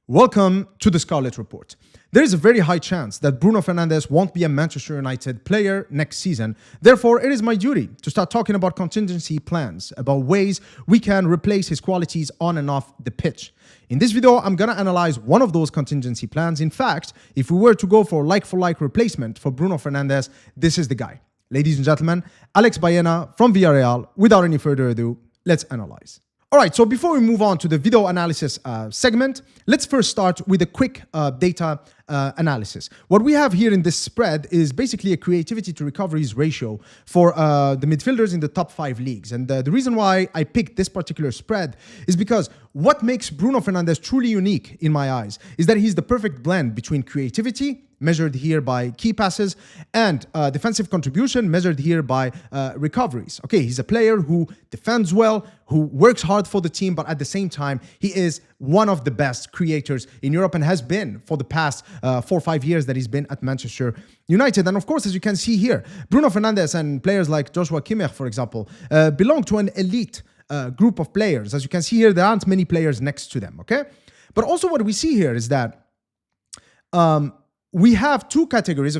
Welcome to the Scarlet Report. There is a very high chance that Bruno Fernandes won't be a Manchester United player next season. Therefore, it is my duty to start talking about contingency plans, about ways we can replace his qualities on and off the pitch. In this video, I'm going to analyze one of those contingency plans. In fact, if we were to go for like-for-like replacement for Bruno Fernandes, this is the guy. Ladies and gentlemen, Alex Baena from Villarreal. Without any further ado, let's analyze. All right, so before we move on to the video analysis segment, let's first start with a quick data analysis. What we have here in this spread is basically a creativity to recoveries ratio for the midfielders in the top 5 leagues. And the reason why I picked this particular spread is because what makes Bruno Fernandes truly unique in my eyes is that he's the perfect blend between creativity, measured here by key passes, and defensive contribution, measured here by recoveries. Okay, he's a player who defends well, who works hard for the team, but at the same time, he is one of the best creators in Europe and has been for the past 4 or 5 years that he's been at Manchester United. And of course, as you can see here, Bruno Fernandes and players like Joshua Kimmich, for example, belong to an elite group of players. As you can see here, there aren't many players next to them, okay? But also what we see here is that we have a few categories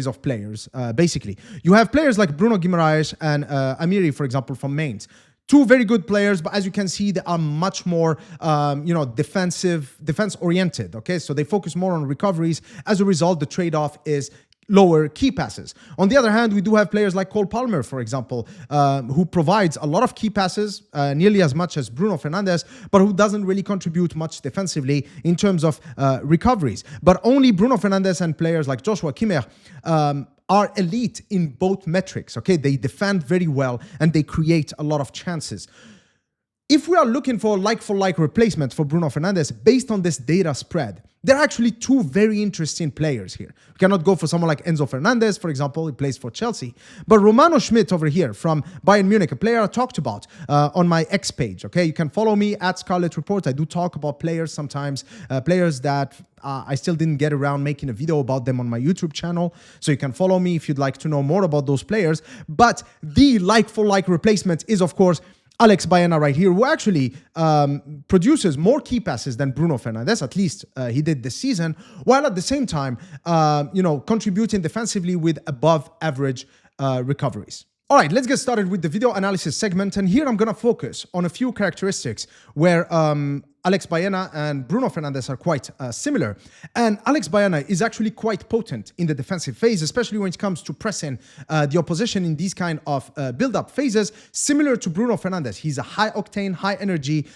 of players, basically. You have players like Bruno Guimaraes and Amiri, for example, from Mainz. 2 very good players, but as you can see, they are much more, defense-oriented, okay? So they focus more on recoveries. As a result, the trade-off is lower key passes. On the other hand, we do have players like Cole Palmer, for example, who provides a lot of key passes, nearly as much as Bruno Fernandes, but who doesn't really contribute much defensively in terms of recoveries. But only Bruno Fernandes and players like Joshua Kimmich are elite in both metrics, okay? They defend very well and they create a lot of chances. If we are looking for like-for-like replacement for Bruno Fernandes, based on this data spread, there are actually 2 very interesting players here. We cannot go for someone like Enzo Fernandez, for example, he plays for Chelsea. But Romano Schmidt over here from Bayern Munich, a player I talked about on my X page, okay? You can follow me at Scarlet Report. I do talk about players sometimes, players that I still didn't get around making a video about them on my YouTube channel. So you can follow me if you'd like to know more about those players. But the like-for-like replacement is, of course, Alex Baena right here, who actually produces more key passes than Bruno Fernandes, at least he did this season, while at the same time, contributing defensively with above average recoveries. All right, let's get started with the video analysis segment. And here I'm going to focus on a few characteristics where Alex Baena and Bruno Fernandes are quite similar. And Alex Baena is actually quite potent in the defensive phase, especially when it comes to pressing the opposition in these kind of build-up phases, similar to Bruno Fernandes. He's a high-octane, high-energy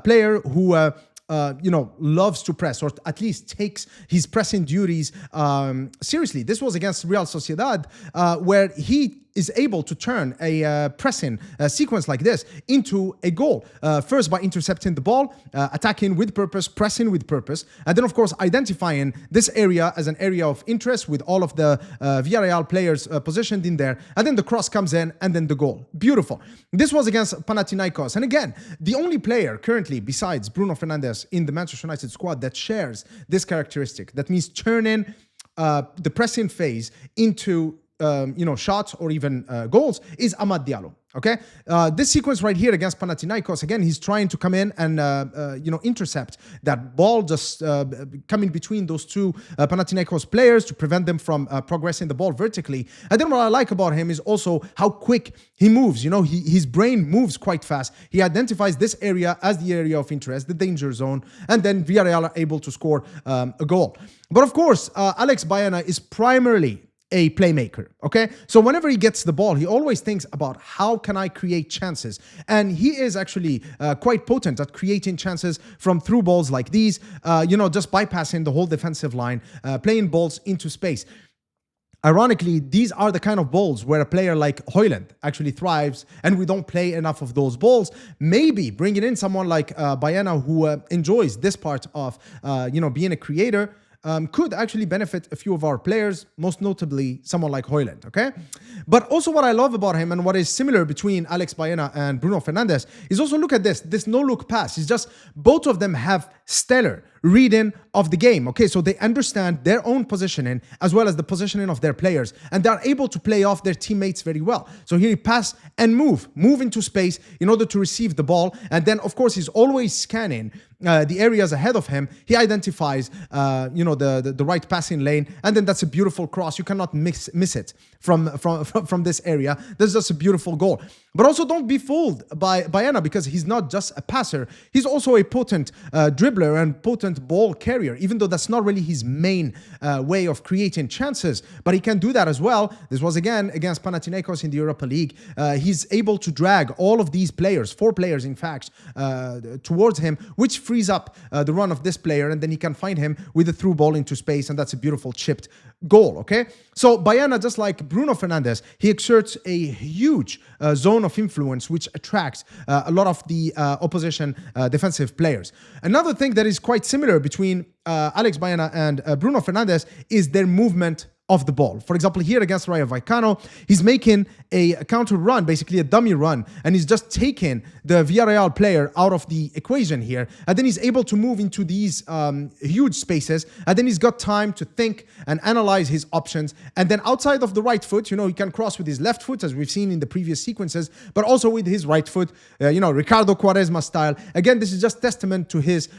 player who loves to press, or at least takes his pressing duties seriously. This was against Real Sociedad, where he is able to turn a pressing sequence like this into a goal. First by intercepting the ball, attacking with purpose, pressing with purpose, and then of course identifying this area as an area of interest with all of the Villarreal players positioned in there, and then the cross comes in and then the goal. Beautiful. This was against Panathinaikos, and again, the only player currently besides Bruno Fernandes in the Manchester United squad that shares this characteristic. That means turning the pressing phase into shots or even goals is Amad Diallo. Okay, this sequence right here against Panathinaikos, again, he's trying to come in and intercept that ball, just coming between those 2 Panathinaikos players to prevent them from progressing the ball vertically. And then what I like about him is also how quick he moves. You know, his brain moves quite fast. He identifies this area as the area of interest, the danger zone, and then Villarreal are able to score a goal. But of course, Alex Baena is primarily a playmaker, okay? So whenever he gets the ball, he always thinks about how can I create chances? And he is actually quite potent at creating chances from through balls like these, just bypassing the whole defensive line, playing balls into space. Ironically, these are the kind of balls where a player like Højlund actually thrives, and we don't play enough of those balls. Maybe bringing in someone like Baena, who enjoys this part of, being a creator, could actually benefit a few of our players, most notably someone like Højlund, okay? But also what I love about him and what is similar between Alex Baena and Bruno Fernandes is also, look at this no-look pass. It's just both of them have stellar reading of the game. Okay, so they understand their own positioning as well as the positioning of their players, and they're able to play off their teammates very well. So here he pass and move into space in order to receive the ball, and then of course he's always scanning the areas ahead of him. He identifies, the right passing lane, and then that's a beautiful cross. You cannot miss it from this area. That's just a beautiful goal. But also don't be fooled by Baena, because he's not just a passer. He's also a potent dribbler and potent ball carrier, even though that's not really his main way of creating chances. But he can do that as well. This was again against Panathinaikos in the Europa League. He's able to drag all of these players, 4 players in fact, towards him, which frees up the run of this player, and then he can find him with a through ball into space, and that's a beautiful chipped goal. Okay, so Baena, just like Bruno Fernandes, he exerts a huge zone of influence, which attracts a lot of the opposition defensive players. Another thing that is quite similar between Alex Baena and Bruno Fernandes is their movement of the ball. For example, here against Rayo Vallecano, he's making a counter run, basically a dummy run, and he's just taking the Villarreal player out of the equation here, and then he's able to move into these huge spaces, and then he's got time to think and analyze his options, and then outside of the right foot, he can cross with his left foot, as we've seen in the previous sequences, but also with his right foot, Ricardo Quaresma style. Again, this is just testament to his,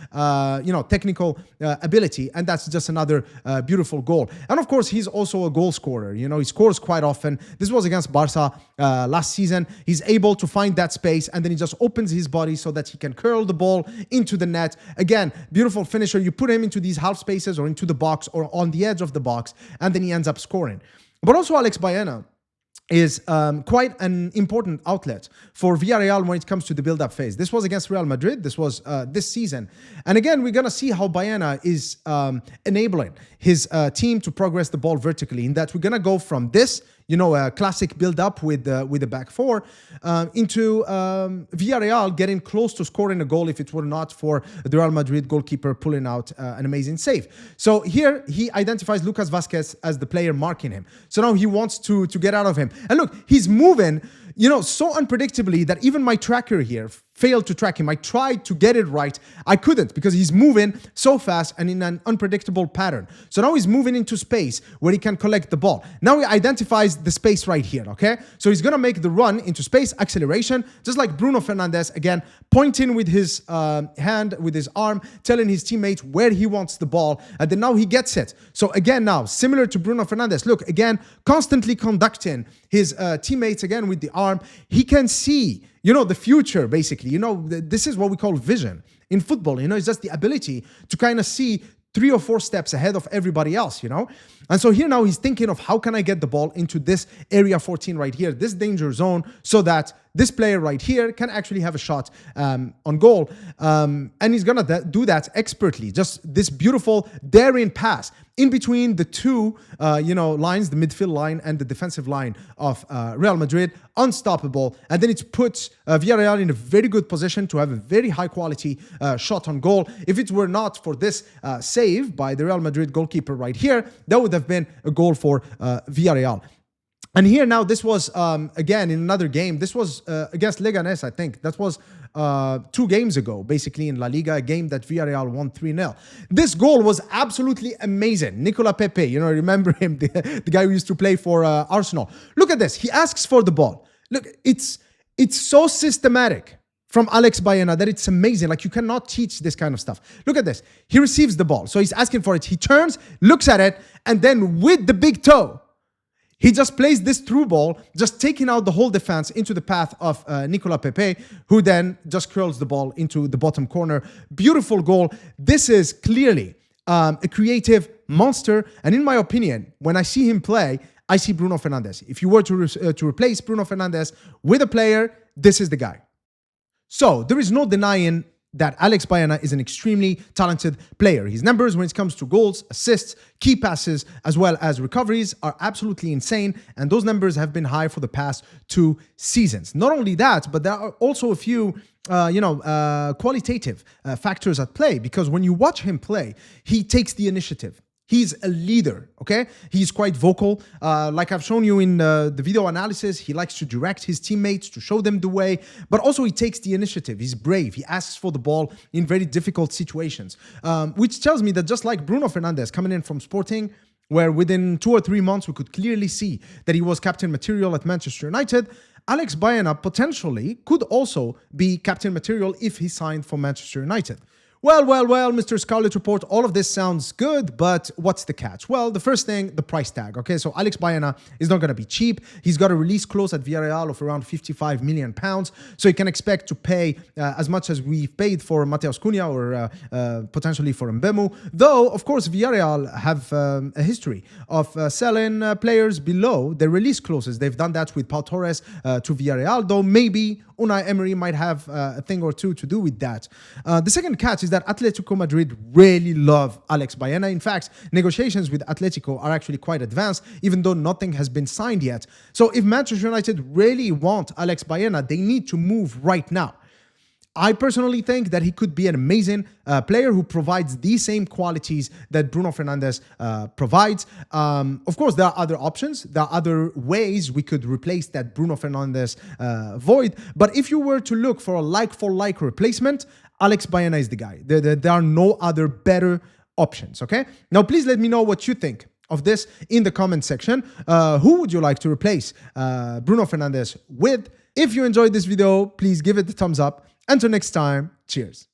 technical ability, and that's just another beautiful goal. And of course, he's also a goal scorer. He scores quite often. This was against Barca last season. He's able to find that space, and then he just opens his body so that he can curl the ball into the net. Again, beautiful finisher. You put him into these half spaces or into the box or on the edge of the box, and then he ends up scoring. But also Alex Baena is quite an important outlet for Villarreal when it comes to the build-up phase. This was against Real Madrid. This was this season. And again, we're going to see how Baena is enabling his team to progress the ball vertically, in that we're going to go from this, a classic build-up with the back four into Villarreal getting close to scoring a goal if it were not for the Real Madrid goalkeeper pulling out an amazing save. So here he identifies Lucas Vazquez as the player marking him. So now he wants to get out of him. And look, he's moving, so unpredictably that even my tracker here failed to track him. I tried to get it right. I couldn't, because he's moving so fast and in an unpredictable pattern. So now he's moving into space where he can collect the ball. Now he identifies the space right here, okay? So he's going to make the run into space, acceleration, just like Bruno Fernandes, again, pointing with his hand, with his arm, telling his teammate where he wants the ball, and then now he gets it. So again now, similar to Bruno Fernandes, look, again, constantly conducting his teammates, again, with the arm. He can see the future, basically. This is what we call vision in football. It's just the ability to kind of see 3 or 4 steps ahead of everybody else, And so here now he's thinking of, how can I get the ball into this area 14 right here, this danger zone, so that this player right here can actually have a shot on goal. And he's going to do that expertly. Just this beautiful, daring pass in between the two, lines, the midfield line and the defensive line of Real Madrid. Unstoppable. And then it puts Villarreal in a very good position to have a very high quality shot on goal. If it were not for this save by the Real Madrid goalkeeper right here, that would have been a goal for Villarreal. And here now, this was, again, in another game. This was against Leganés, I think. That was 2 games ago, basically, in La Liga, a game that Villarreal won 3-0. This goal was absolutely amazing. Nicolas Pepe, remember him, the guy who used to play for Arsenal. Look at this. He asks for the ball. Look, it's so systematic from Alex Baena that it's amazing. Like, you cannot teach this kind of stuff. Look at this. He receives the ball. So he's asking for it. He turns, looks at it, and then with the big toe, he just plays this through ball, just taking out the whole defense into the path of Nicolas Pepe, who then just curls the ball into the bottom corner. Beautiful goal. This is clearly a creative monster. And in my opinion, when I see him play, I see Bruno Fernandes. If you were to replace Bruno Fernandes with a player, this is the guy. So there is no denying that Alex Baena is an extremely talented player. His numbers when it comes to goals, assists, key passes, as well as recoveries are absolutely insane. And those numbers have been high for the past 2 seasons. Not only that, but there are also a few qualitative factors at play, because when you watch him play, he takes the initiative. He's a leader, okay? He's quite vocal. Like I've shown you in the video analysis, he likes to direct his teammates to show them the way, but also he takes the initiative. He's brave. He asks for the ball in very difficult situations, which tells me that just like Bruno Fernandes coming in from Sporting, where within 2 or 3 months we could clearly see that he was captain material at Manchester United, Alex Baena potentially could also be captain material if he signed for Manchester United. Well, Mr. Scarlet Report, all of this sounds good, but what's the catch? Well, the first thing, the price tag, okay? So Alex Baena is not going to be cheap. He's got a release clause at Villarreal of around £55 million. So you can expect to pay as much as we've paid for Mateus Cunha or potentially for Mbemu. Though, of course, Villarreal have a history of selling players below their release clauses. They've done that with Pau Torres to Villarreal, though maybe Unai Emery might have a thing or two to do with that. The second catch is that Atletico Madrid really love Alex Baena. In fact, negotiations with Atletico are actually quite advanced, even though nothing has been signed yet. So if Manchester United really want Alex Baena, they need to move right now. I personally think that he could be an amazing player who provides the same qualities that Bruno Fernandes provides. Of course, there are other options. There are other ways we could replace that Bruno Fernandes void. But if you were to look for a like-for-like replacement, Alex Baena is the guy. There are no other better options, okay? Now, please let me know what you think of this in the comment section. Who would you like to replace Bruno Fernandes with? If you enjoyed this video, please give it the thumbs up. Until next time, cheers.